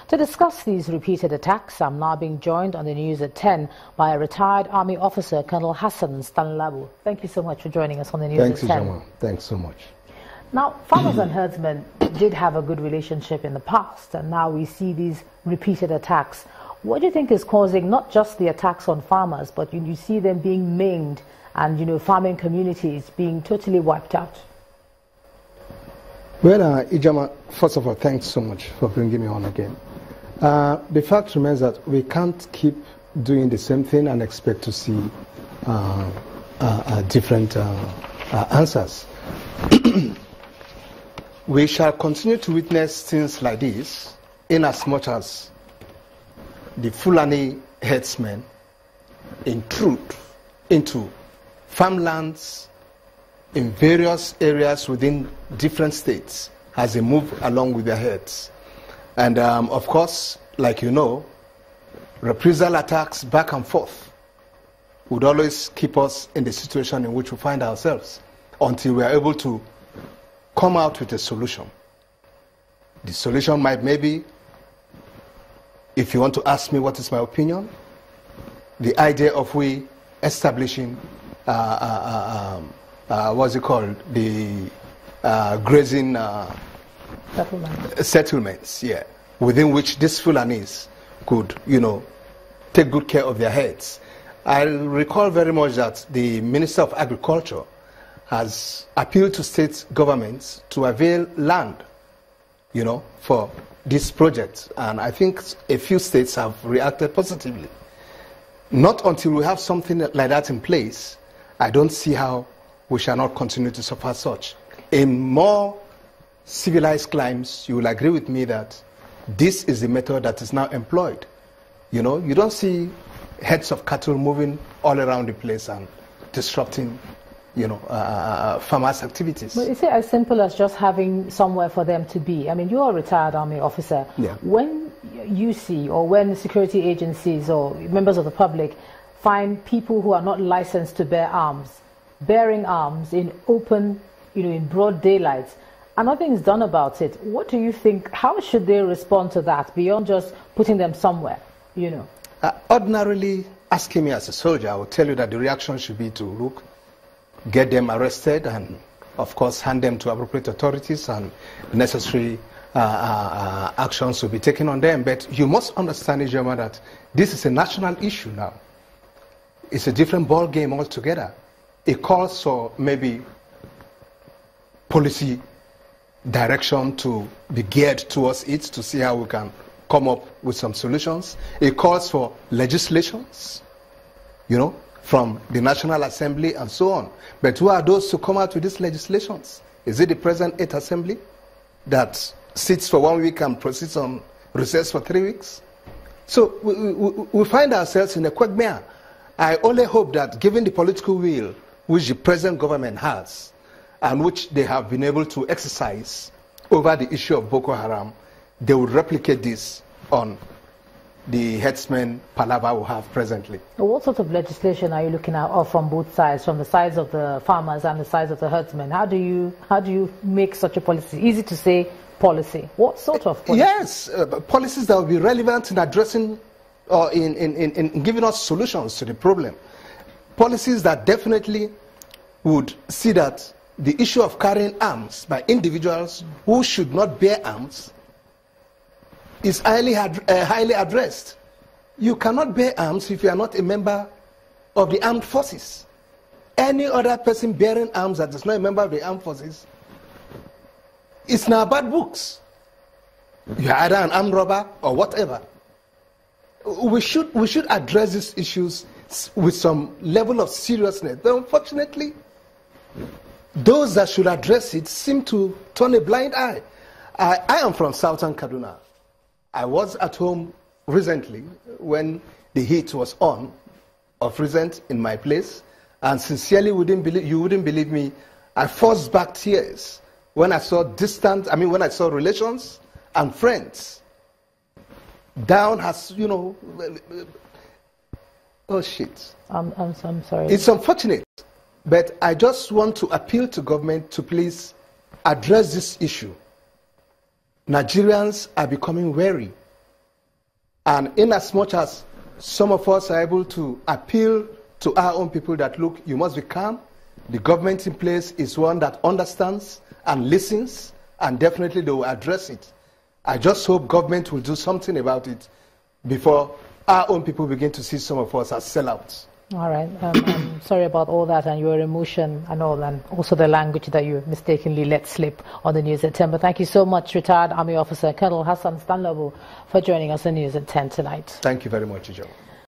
To discuss these repeated attacks, I'm now being joined on the news at 10 by a retired Army officer, Colonel Hassan Stanlabu. Thank you so much for joining us on the news at 10. Thanks, Ijoma. Thanks so much. Now, farmers and herdsmen did have a good relationship in the past, and now we see these repeated attacks. What do you think is causing not just the attacks on farmers, but you see them being maimed and, farming communities being totally wiped out? Well, Ijoma, first of all, thanks so much for bringing me on again. The fact remains that we can't keep doing the same thing and expect to see different answers. We shall continue to witness things like this in as much as the Fulani herdsmen intrude into farmlands in various areas within different states as they move along with their herds. And of course, like you know, reprisal attacks back and forth would always keep us in the situation in which we find ourselves until we are able to come out with a solution. The solution might maybe, if you want to ask me what is my opinion, the idea of we establishing what's it called, the grazing settlements, yeah, within which these Fulanis could, take good care of their herds. I recall very much that the Minister of Agriculture has appealed to state governments to avail land, for this project. And I think a few states have reacted positively. Not until we have something like that in place, I don't see how we shall not continue to suffer such. In more civilized climes, you will agree with me that this is the method that is now employed. You don't see herds of cattle moving all around the place and disrupting farmers' activities. But is it as simple as just having somewhere for them to be? I mean, you're a retired Army officer. Yeah. When you see, or when security agencies or members of the public find people who are not licensed to bear arms, bearing arms in open, in broad daylight, and nothing is done about it, what do you think, how should they respond to that beyond just putting them somewhere, Ordinarily, asking me as a soldier, I would tell you that the reaction should be to get them arrested and, of course, hand them to appropriate authorities, and necessary actions will be taken on them. But you must understand, Ijoma, that this is a national issue now. It's a different ball game altogether. It calls for maybe policy direction to be geared towards it to see how we can come up with some solutions. It calls for legislations, from the National Assembly and so on. But who are those to come out with these legislations? Is it the present 8th Assembly that sits for 1 week and proceeds on recess for 3 weeks? So we find ourselves in a quagmire. I only hope that given the political will which the present government has and which they have been able to exercise over the issue of Boko Haram, they will replicate this on the herdsmen palaver we have presently. What sort of legislation are you looking at from both sides, from the sides of the farmers and the sides of the herdsmen? How do you make such a policy? Easy to say policy. What sort of policy? Yes, policies that will be relevant in addressing or in giving us solutions to the problem. Policies that definitely would see that the issue of carrying arms by individuals who should not bear arms is highly addressed. You cannot bear arms if you are not a member of the armed forces. Any other person bearing arms that is not a member of the armed forces is now bad books. You are either an armed robber or whatever. We should address these issues with some level of seriousness. But unfortunately, those that should address it seem to turn a blind eye. I am from Southern Kaduna. I was at home recently when the heat was on of recent in my place, and sincerely you wouldn't believe me, I forced back tears when I saw when I saw relations and friends down as, oh shit. I'm sorry. It's unfortunate, but I just want to appeal to government to please address this issue. Nigerians are becoming wary And in as much as some of us are able to appeal to our own people that, look, you must be calm, the government in place is one that understands and listens, and definitely they will address it. I just hope government will do something about it before our own people begin to see some of us as sellouts. All right. I'm sorry about all that and your emotion and all, and also the language that you mistakenly let slip on the News at 10. But thank you so much, retired Army Officer Colonel Hassan Stanlabo, for joining us on News at 10 tonight. Thank you very much, Joe.